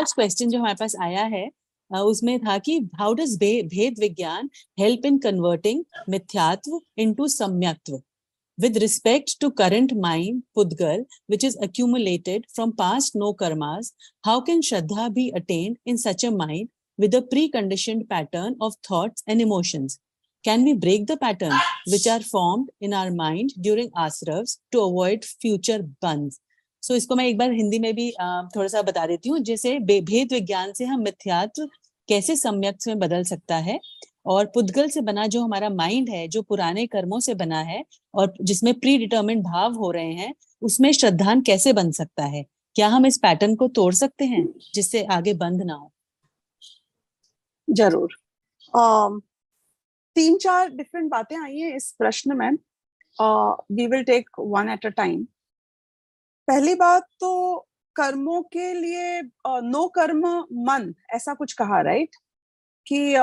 First question जो हमारे पास आया है उसमें था कि हाउ डज भेद विज्ञान हेल्प इन कन्वर्टिंग मिथ्यात्व into सम्यक्त्व with respect to current mind pudgal which is accumulated from past no karmas. How can shraddha be attained in such a mind with a preconditioned pattern of thoughts and emotions? Can we break the pattern which are formed in our mind during asravas to avoid future bandhs? So इसको मैं एक बार हिंदी में भी थोड़ा सा बता देती हूँ, जैसे भेद विज्ञान से हम मिथ्यात्व कैसे सम्यक में बदल सकता है, और पुद्गल से बना जो हमारा माइंड है, जो पुराने कर्मों से बना है और जिसमें प्री डिटर्मिन्ड भाव हो रहे हैं, उसमें श्रद्धान कैसे बन सकता है? क्या हम इस पैटर्न को तोड़ सकते हैं जिससे आगे बंद ना हो? जरूर। 3-4 डिफरेंट बातें आई हैं इस प्रश्न में। We will take one at a time. पहली बात तो कर्मों के लिए नो कर्म मन ऐसा कुछ कहा, राइट? कि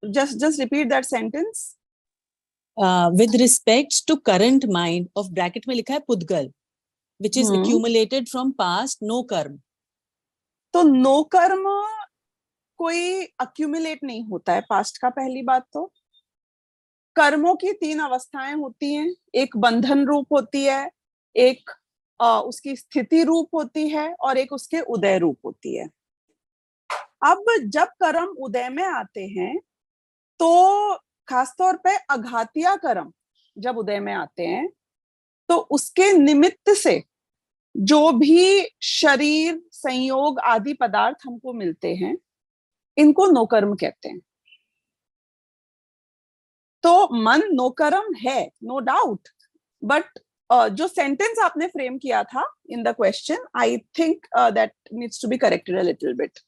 just repeat that sentence. With respect to current mind of bracket में लिखा है पुद्गल which is accumulated from past no कर्म। तो नो कर्म कोई accumulate नहीं होता है पास्ट का। पहली बात तो कर्मों की 3 अवस्थाएं होती हैं, एक बंधन रूप होती है, एक उसकी स्थिति रूप होती है, और एक उसके उदय रूप होती है। अब जब कर्म उदय में आते हैं तो खासतौर पे अघातिया कर्म जब उदय में आते हैं तो उसके निमित्त से जो भी शरीर संयोग आदि पदार्थ हमको मिलते हैं, इनको नो कर्म कहते हैं। तो मन नो कर्म है, नो डाउट, बट जो सेंटेंस आपने फ्रेम किया था in the question, I think that needs to be corrected a little bit.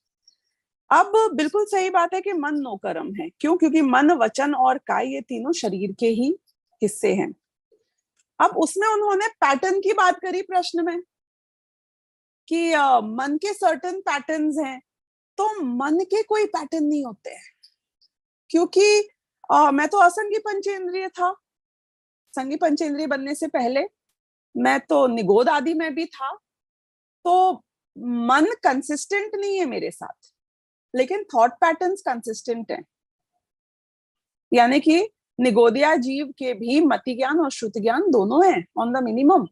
अब बिल्कुल सही बात है कि मन नो कर्म है। क्यों? क्योंकि मन, वचन और काय ये तीनों शरीर के ही हिस्से हैं। अब उसमें उन्होंने पैटर्न की बात करी प्रश्न में कि मन के सर्टेन पैटर्न्स हैं। तो मन के कोई पैटर्न नहीं होते हैं, क्योंकि मैं तो असंगी पंचेंद्रिय था। संगी पंचेंद्रिय बनने से पहले मैं तो निगोद आदि में भी था। तो मन कंसिस्टेंट नहीं है मेरे साथ, लेकिन थॉट पैटर्न्स कंसिस्टेंट हैं। यानी कि निगोदिया जीव के भी मति ज्ञान और श्रुति ज्ञान दोनों हैं ऑन द मिनिमम।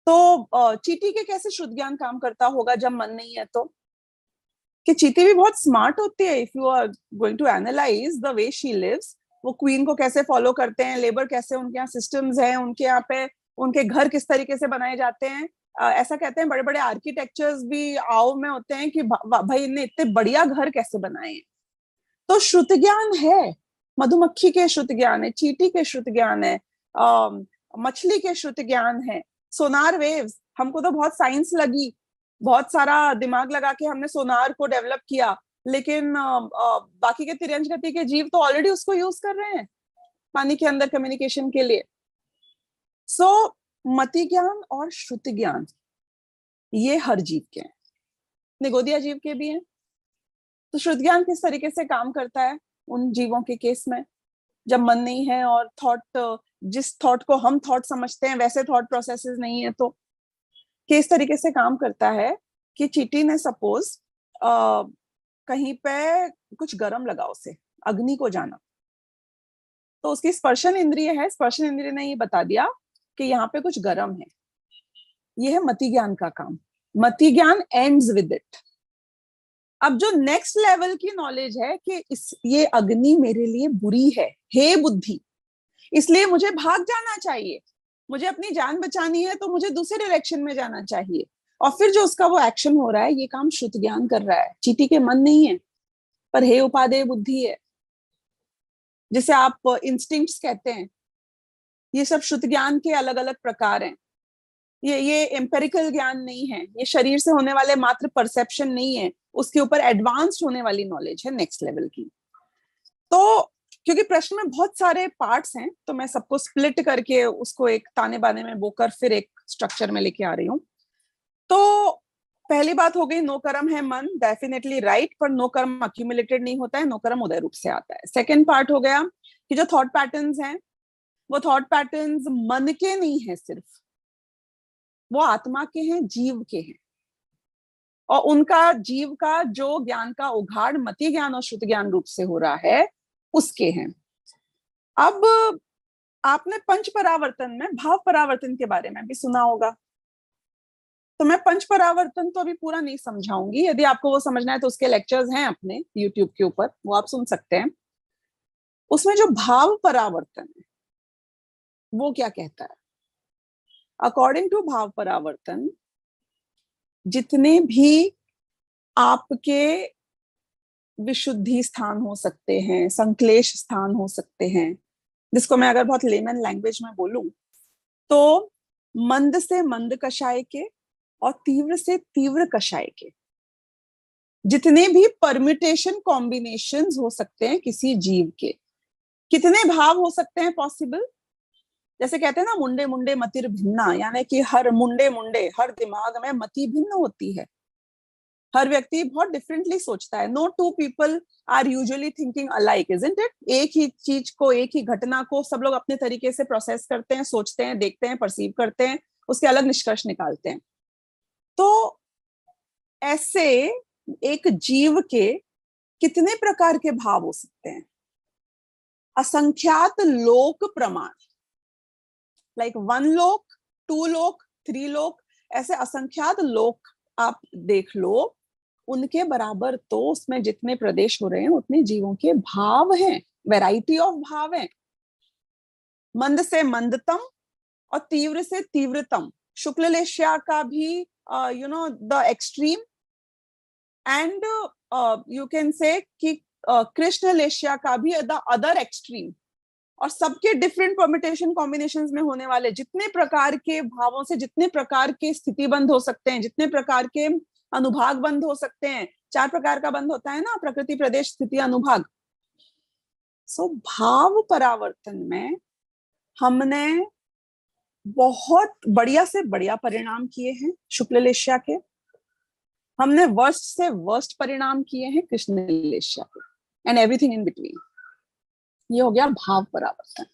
तो चींटी के कैसे श्रुति ज्ञान काम करता होगा जब मन नहीं है? तो कि चींटी भी बहुत स्मार्ट होती है। If you are going to analyse the way she lives, वो क्वीन को कैसे फॉलो करते हैं, लेबर कैसे, उनके यहाँ सिस्टम्स हैं, उनके यहाँ पे उनके घर किस तरीके से बनाए जाते हैं। ऐसा कहते हैं बड़े बड़े आर्किटेक्चर्स भी आओ में होते हैं कि भाई इनने इतने बढ़िया घर कैसे बनाए हैं। तो श्रुति ज्ञान है, मधुमक्खी के श्रुति ज्ञान है, चींटी के श्रुति ज्ञान है, मछली के श्रुति ज्ञान है, सोनार वेव्स। हमको तो बहुत साइंस लगी, बहुत सारा दिमाग लगा के हमने सोनार को डेवलप किया, लेकिन बाकी के तिर्यंश गति के जीव तो ऑलरेडी उसको यूज कर रहे हैं पानी के अंदर कम्युनिकेशन के लिए। सो मति ज्ञान और श्रुति ज्ञान ये हर जीव के हैं, निगोदिया जीव के भी हैं। तो श्रुति ज्ञान किस तरीके से काम करता है उन जीवों के केस में जब मन नहीं है और थॉट, जिस थॉट को हम थॉट समझते हैं वैसे थॉट प्रोसेसेस नहीं है, तो किस तरीके से काम करता है कि चींटी ने सपोज कहीं पे कुछ गर्म लगा, उसे अग्नि को जाना, तो उसकी स्पर्शन इंद्रिय है, स्पर्शन इंद्रिय ने ये बता दिया कि यहाँ पे कुछ गर्म है। ये है मति ज्ञान का काम। मति ज्ञान एंड्स विद इट। अब जो नेक्स्ट लेवल की नॉलेज है कि ये अग्नि मेरे लिए बुरी है, हे बुद्धि, इसलिए मुझे भाग जाना चाहिए, मुझे अपनी जान बचानी है तो मुझे दूसरे डायरेक्शन में जाना चाहिए। और फिर जो उसका वो एक्शन हो रहा है, ये काम श्रुति ज्ञान कर रहा है। चींटी के मन नहीं है, पर हे उपादेय बुद्धि है, जिसे आप इंस्टिंक्ट्स कहते हैं। ये सब श्रुति ज्ञान के अलग अलग प्रकार हैं। ये एम्पेरिकल ज्ञान नहीं है, ये शरीर से होने वाले मात्र परसेप्शन नहीं है, उसके ऊपर एडवांस्ड होने वाली नॉलेज है नेक्स्ट लेवल की। तो क्योंकि प्रश्न में बहुत सारे पार्ट्स हैं, तो मैं सबको स्प्लिट करके उसको एक ताने बाने में बोकर फिर एक स्ट्रक्चर में लेके आ रही हूँ। तो पहली बात हो गई, नो कर्म है मन, डेफिनेटली राइट, पर नो कर्म अक्यूमुलेटेड नहीं होता है, नो कर्म उदय रूप से आता है। सेकेंड पार्ट हो गया कि जो थॉट पैटर्न्स हैं, वो थॉट पैटर्न्स मन के नहीं है सिर्फ, वो आत्मा के हैं, जीव के हैं। और उनका जीव का जो ज्ञान का उघाड़ मति ज्ञान और श्रुति ज्ञान रूप से हो रहा है उसके हैं। अब आपने पंच परावर्तन में भाव परावर्तन के बारे में भी सुना होगा, तो मैं पंच परावर्तन तो अभी पूरा नहीं समझाऊंगी। यदि आपको वो समझना है तो उसके लेक्चर्स हैं अपने यूट्यूब के ऊपर, वो आप सुन सकते हैं। उसमें जो भाव परावर्तन है वो क्या कहता है? अकॉर्डिंग टू भाव परावर्तन, जितने भी आपके विशुद्धि स्थान हो सकते हैं, संक्लेश स्थान हो सकते हैं, जिसको मैं अगर बहुत लेमन लैंग्वेज में बोलूं तो मंद से मंद कषाय के और तीव्र से तीव्र कषाय के जितने भी परम्यूटेशन कॉम्बिनेशंस हो सकते हैं किसी जीव के, कितने भाव हो सकते हैं पॉसिबल? जैसे कहते हैं ना, मुंडे मुंडे मतिर भिन्ना, यानी कि हर मुंडे मुंडे, हर दिमाग में मति भिन्न होती है। हर व्यक्ति बहुत डिफरेंटली सोचता है। No two people are usually thinking alike, isn't it? एक ही चीज को, एक ही घटना को सब लोग अपने तरीके से प्रोसेस करते हैं, सोचते हैं, देखते हैं, परसीव करते हैं, उसके अलग निष्कर्ष निकालते हैं। तो ऐसे एक जीव के कितने प्रकार के भाव हो सकते हैं? असंख्यात लोक प्रमाण, लाइक 1 लोक, 2 लोक, 3 लोक, ऐसे असंख्यात लोक आप देख लो, उनके बराबर तो उसमें जितने प्रदेश हो रहे हैं उतने जीवों के भाव हैं, वैरायटी ऑफ भाव हैं। मंद से मंदतम और तीव्र से तीव्रतम, शुक्ल लेश्या का भी you know the extreme, and you can say कि कृष्ण लेश्या का भी द अदर एक्सट्रीम। और सबके डिफरेंट परम्यूटेशन कॉम्बिनेशंस में होने वाले जितने प्रकार के भावों से जितने प्रकार के स्थिति बंध हो सकते हैं, जितने प्रकार के अनुभाग बंध हो सकते हैं, 4 प्रकार का बंध होता है ना, प्रकृति, प्रदेश, स्थिति, अनुभाग। सो भाव परावर्तन में हमने बहुत बढ़िया से बढ़िया परिणाम किए हैं शुक्ल लेश्या के, हमने वर्स्ट से वर्स्ट परिणाम किए हैं कृष्ण लेश्या के, एंड एवरीथिंग इन बिटवीन। ये हो गया भाव परावर्तन।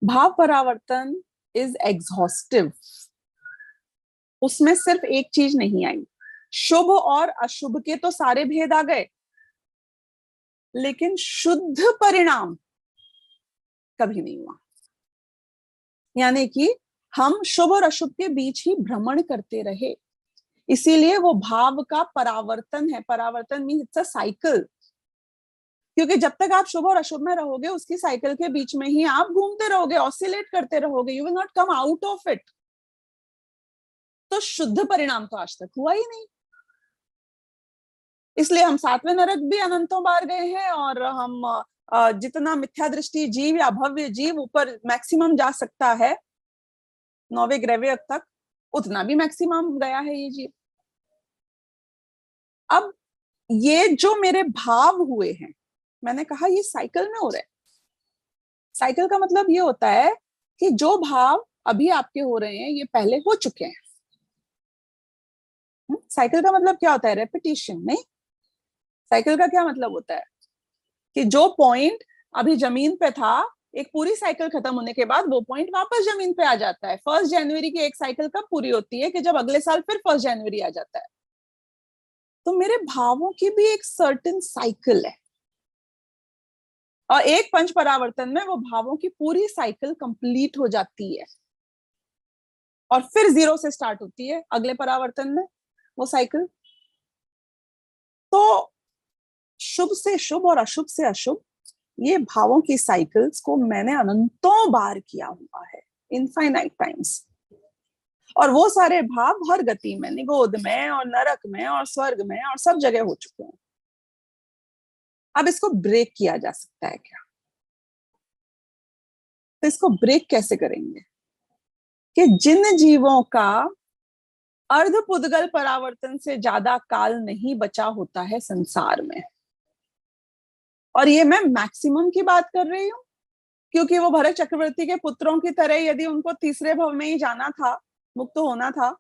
भाव परावर्तन इज एग्जॉस्टिव। उसमें सिर्फ एक चीज नहीं आई, शुभ और अशुभ के तो सारे भेद आ गए, लेकिन शुद्ध परिणाम कभी नहीं हुआ। यानी कि हम शुभ और अशुभ के बीच ही भ्रमण करते रहे, इसीलिए वो भाव का परावर्तन है। परावर्तन मीन्स इट्स अ साइकिल, क्योंकि जब तक आप शुभ और अशुभ में रहोगे उसकी साइकिल के बीच में ही आप घूमते रहोगे, ऑसिलेट करते रहोगे, you will not come out of it. तो शुद्ध परिणाम तो आज तक हुआ ही नहीं, इसलिए हम 7वें नरक भी अनंतों बार गए हैं, और हम जितना मिथ्या दृष्टि जीव या भव्य जीव ऊपर मैक्सिमम जा सकता है 9वें ग्रह तक, उतना भी मैक्सिमम गया है ये जीव। अब ये जो मेरे भाव हुए हैं, मैंने कहा ये साइकिल में हो रहा है। साइकिल का मतलब ये होता है कि जो भाव अभी आपके हो रहे हैं ये पहले हो चुके हैं। साइकिल का मतलब क्या होता है? रेपिटेशन। नहीं, साइकिल का क्या मतलब होता है कि जो पॉइंट अभी जमीन पे था, एक पूरी साइकिल खत्म होने के बाद वो पॉइंट वापस जमीन पे आ जाता है। 1 जनवरी की एक साइकिल कब पूरी होती है? कि जब अगले साल फिर 1 जनवरी आ जाता है। तो मेरे भावों की भी एक सर्टेन साइकिल है, और एक पंच परावर्तन में वो भावों की पूरी साइकिल कंप्लीट हो जाती है, और फिर 0 से स्टार्ट होती है अगले परावर्तन में वो साइकिल। तो शुभ से शुभ और अशुभ से अशुभ, ये भावों की साइकिल्स को मैंने अनंतों बार किया हुआ है, इनफाइनाइट टाइम्स। और वो सारे भाव हर गति में, निगोद में और नरक में और स्वर्ग में और सब जगह हो चुके हैं। अब इसको ब्रेक किया जा सकता है क्या? तो इसको ब्रेक कैसे करेंगे? कि जिन जीवों का अर्धपुद्गल परावर्तन से ज्यादा काल नहीं बचा होता है संसार में, और ये मैं मैक्सिमम की बात कर रही हूँ, क्योंकि वो भरत चक्रवर्ती के पुत्रों की तरह यदि उनको तीसरे भव में ही जाना था, मुक्त होना था,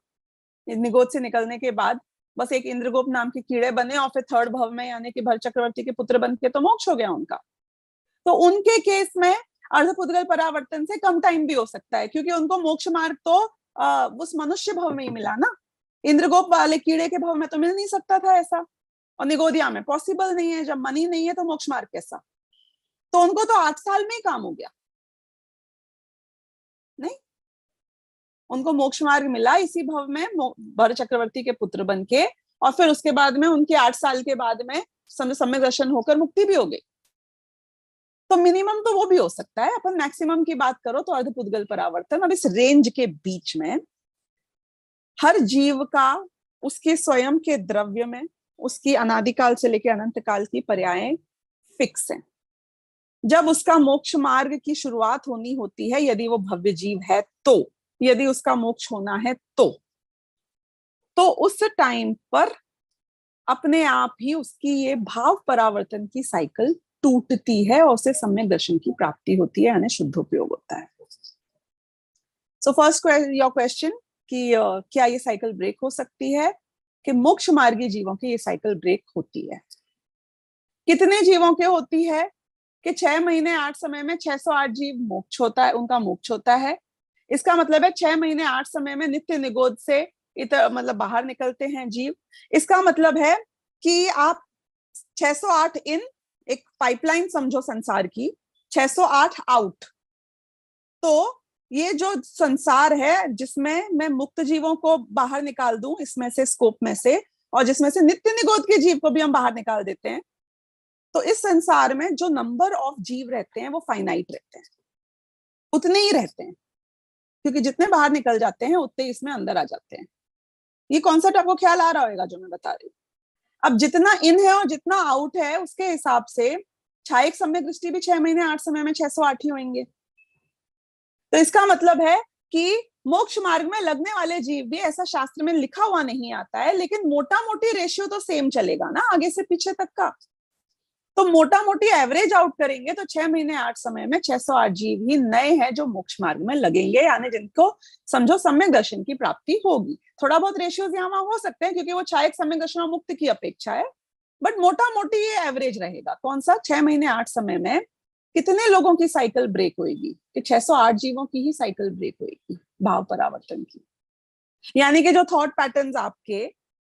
निगोद से निकलने के बाद बस एक इंद्रगुप्त नाम के कीड़े बने और फिर 3rd भव में यानी कि भरत चक्रवर्ती के पुत्र बन के तो मोक्ष हो गया उनका। तो उनके केस में अर्धपुद्गल परावर्तन से कम टाइम भी हो सकता है, क्योंकि उनको मोक्ष मार्ग तो उस मनुष्य भव में ही मिला ना। इंद्रगोप वाले कीड़े के भव में तो मिल नहीं सकता था ऐसा, और निगोदिया में पॉसिबल नहीं है। जब मन ही नहीं है तो मोक्ष मार्ग कैसा? तो उनको तो 8 साल में ही काम हो गया। नहीं, उनको मोक्ष मार्ग मिला इसी भव में, भरत चक्रवर्ती के पुत्र बन के, और फिर उसके बाद में उनके 8 साल के बाद में सम्यक दर्शन होकर मुक्ति भी हो गई। तो मिनिमम तो वो भी हो सकता है। अपन मैक्सिमम की बात करो तो अर्धपुद्गल परावर्तन। अब इस रेंज के बीच में हर जीव का उसके स्वयं के द्रव्य में उसकी अनादिकाल से लेकर अनंत काल की पर्याय फिक्स है। जब उसका मोक्ष मार्ग की शुरुआत होनी होती है, यदि वो भव्य जीव है तो, यदि उसका मोक्ष होना है तो उस टाइम पर अपने आप ही उसकी ये भाव परावर्तन की साइकिल टूटती है और उसे सम्यक दर्शन की प्राप्ति होती है, यानी शुद्धोपयोग होता है। सो फर्स्ट योर क्वेश्चन कि क्या ये साइकिल ब्रेक हो सकती है? कि मोक्ष मार्गी जीवों की ये साइकिल ब्रेक होती है। कितने जीवों के होती है? कि 6 महीने 8 समय में 608 जीव मोक्ष होता है, उनका मोक्ष होता है। इसका मतलब है 6 महीने 8 समय में नित्य निगोद से मतलब बाहर निकलते हैं जीव। इसका मतलब है कि आप 608 इन, एक पाइपलाइन समझो संसार की, 608 आउट। तो ये जो संसार है जिसमें मैं मुक्त जीवों को बाहर निकाल दूं इसमें से, स्कोप में से, और जिसमें से नित्य निगोद के जीव को भी हम बाहर निकाल देते हैं, तो इस संसार में जो नंबर ऑफ जीव रहते हैं वो फाइनाइट रहते हैं, उतने ही रहते हैं, क्योंकि जितने बाहर निकल जाते हैं उतने इसमें अंदर आ जाते हैं। ये कॉन्सेप्ट आपको ख्याल आ रहा होगा जो मैं बता रही हूँ। अब जितना इन है और जितना आउट है उसके हिसाब से छायक सम्यक दृष्टि भी 6 महीने 8 समय में 608 ही होंगे। तो इसका मतलब है कि मोक्ष मार्ग में लगने वाले जीव भी, ऐसा शास्त्र में लिखा हुआ नहीं आता है, लेकिन मोटा मोटी रेशियो तो सेम चलेगा ना आगे से पीछे तक का। तो मोटा मोटी एवरेज आउट करेंगे तो 6 महीने 8 समय में 608 जीव ही नए हैं जो मोक्ष मार्ग में लगेंगे, यानी जिनको समझो सम्यक दर्शन की प्राप्ति होगी। थोड़ा बहुत रेशियोज यहाँ वहां हो सकते हैं क्योंकि वो छायक सम्यक दर्शन और मुक्त की अपेक्षा है, बट मोटा मोटी ये एवरेज रहेगा। कौन सा? 6 महीने 8 समय में कितने लोगों की साइकिल ब्रेक होगी? कि 608 जीवों की ही साइकिल ब्रेक होगी भाव परावर्तन की। यानी कि जो थॉट पैटर्न्स आपके,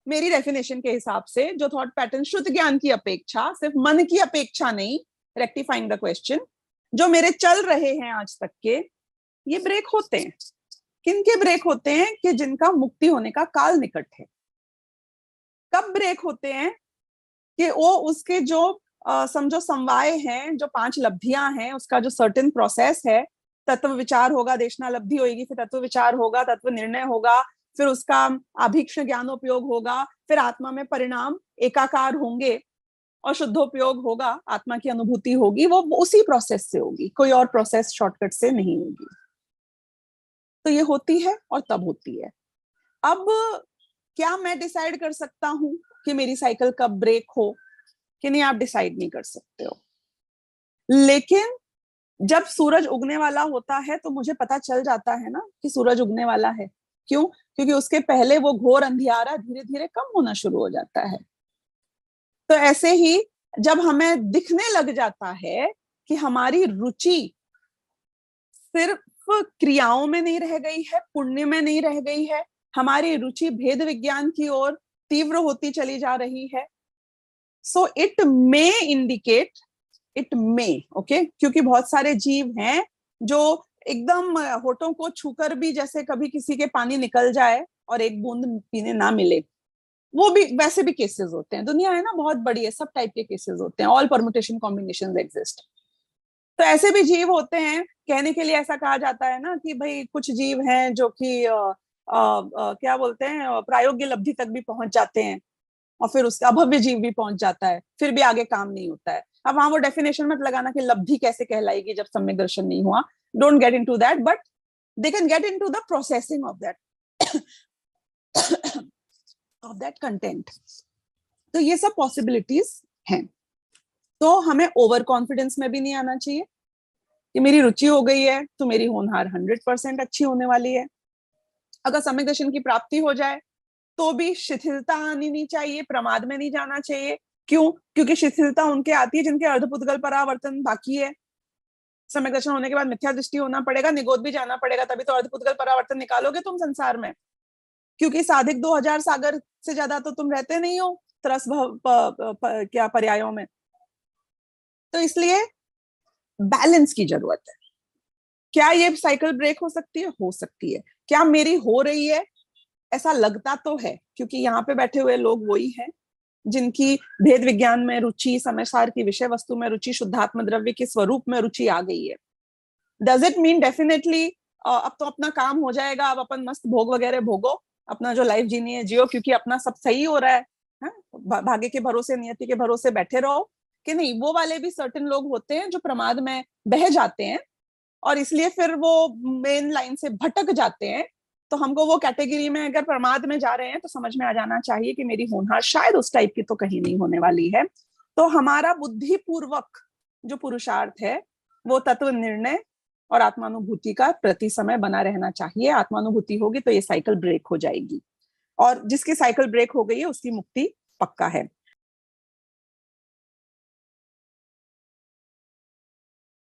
मेरी डेफिनेशन के हिसाब से जो थॉट पैटर्न शुद्ध ज्ञान की अपेक्षा, सिर्फ मन की अपेक्षा नहीं, रेक्टिफाइंग द क्वेश्चन, जो मेरे चल रहे हैं आज तक के, ये ब्रेक होते हैं। किन के ब्रेक होते हैं? कि जिनका मुक्ति होने का काल निकट है। कब ब्रेक होते हैं? कि वो उसके जो समझो समवाय हैं, जो 5 लब्धियां हैं, उसका जो सर्टेन प्रोसेस है, तत्व विचार होगा, देशना लब्धि होगी, फिर तत्व विचार होगा, तत्व निर्णय होगा, फिर उसका आभीक्ष्ण ज्ञानोपयोग होगा, फिर आत्मा में परिणाम एकाकार होंगे और शुद्धोपयोग होगा, आत्मा की अनुभूति होगी, वो उसी प्रोसेस से होगी, कोई और प्रोसेस शॉर्टकट से नहीं होगी। तो ये होती है और तब होती है। अब क्या मैं डिसाइड कर सकता हूं कि मेरी साइकिल कब ब्रेक हो? कि नहीं, आप डिसाइड नहीं कर सकते हो। लेकिन जब सूरज उगने वाला होता है तो मुझे पता चल जाता है ना कि सूरज उगने वाला है। क्यों? क्योंकि उसके पहले वो घोर अंधियारा धीरे धीरे कम होना शुरू हो जाता है। तो ऐसे ही जब हमें दिखने लग जाता है कि हमारी रुचि सिर्फ क्रियाओं में नहीं रह गई है, पुण्य में नहीं रह गई है, हमारी रुचि भेद विज्ञान की ओर तीव्र होती चली जा रही है, so it may indicate, it may, okay, क्योंकि बहुत सारे जीव हैं जो एकदम होठों को छूकर भी जैसे कभी किसी के पानी निकल जाए और एक बूंद पीने ना मिले, वो भी वैसे भी केसेस होते हैं। दुनिया है ना बहुत बड़ी है, सब टाइप के केसेस होते हैं, ऑल परमुटेशन कॉम्बिनेशंस एग्जिस्ट। तो ऐसे भी जीव होते हैं। कहने के लिए ऐसा कहा जाता है ना कि भाई कुछ जीव हैं जो कि क्या बोलते हैं, प्रायोग्य लब्धि तक भी पहुंच जाते हैं और फिर उसका अभव्य जीव भी पहुंच जाता है, फिर भी आगे काम नहीं होता है। अब वहां वो डेफिनेशन मत लगाना कि लब्धि कैसे कहलाएगी जब सम्यक दर्शन नहीं हुआ, don't get into that, but they can get into the processing of that content. तो ये सब पॉसिबिलिटीज हैं। तो हमें ओवर कॉन्फिडेंस में भी नहीं आना चाहिए कि मेरी रुचि हो गई है तो मेरी होनहार 100% अच्छी होने वाली है। अगर सम्यक दर्शन की प्राप्ति हो जाए तो भी शिथिलता आनी नहीं चाहिए, प्रमाद में नहीं जाना चाहिए। क्यों? क्योंकि शिथिलता उनके आती है जिनके अर्धपुद्गल परावर्तन बाकी है। सम्यक दर्शन होने के बाद मिथ्या दृष्टि होना पड़ेगा, निगोद भी जाना पड़ेगा, तभी तो अर्धपुद्गल परावर्तन निकालोगे तुम संसार में। क्योंकि साधिक 2000 सागर से ज्यादा तो तुम रहते नहीं हो त्रस क्या पर्यायों में। तो इसलिए बैलेंस की जरूरत है। क्या ये साइकिल ब्रेक हो सकती है? हो सकती है। क्या मेरी हो रही है? ऐसा लगता तो है, क्योंकि यहाँ पे बैठे हुए लोग वही हैं जिनकी भेद विज्ञान में रुचि, समयसार की विषय वस्तु में रुचि, शुद्धात्म द्रव्य के स्वरूप में रुचि आ गई है। डज इट मीन डेफिनेटली अब तो अपना काम हो जाएगा, अब अपन मस्त भोग वगैरह भोगो, अपना जो लाइफ जीनी है जियो, क्योंकि अपना सब सही हो रहा है, भाग्य के भरोसे, नियति के भरोसे बैठे रहो? कि नहीं, वो वाले भी सर्टेन लोग होते हैं जो प्रमाद में बह जाते हैं और इसलिए फिर वो मेन लाइन से भटक जाते हैं। तो हमको वो कैटेगरी में अगर प्रमाद में जा रहे हैं तो समझ में आ जाना चाहिए कि मेरी होनहार शायद उस टाइप की तो कहीं नहीं होने वाली है। तो हमारा बुद्धिपूर्वक जो पुरुषार्थ है वो तत्व निर्णय और आत्मानुभूति का प्रति समय बना रहना चाहिए। आत्मानुभूति होगी तो ये साइकिल ब्रेक हो जाएगी, और जिसकी साइकिल ब्रेक हो गई है उसकी मुक्ति पक्का है।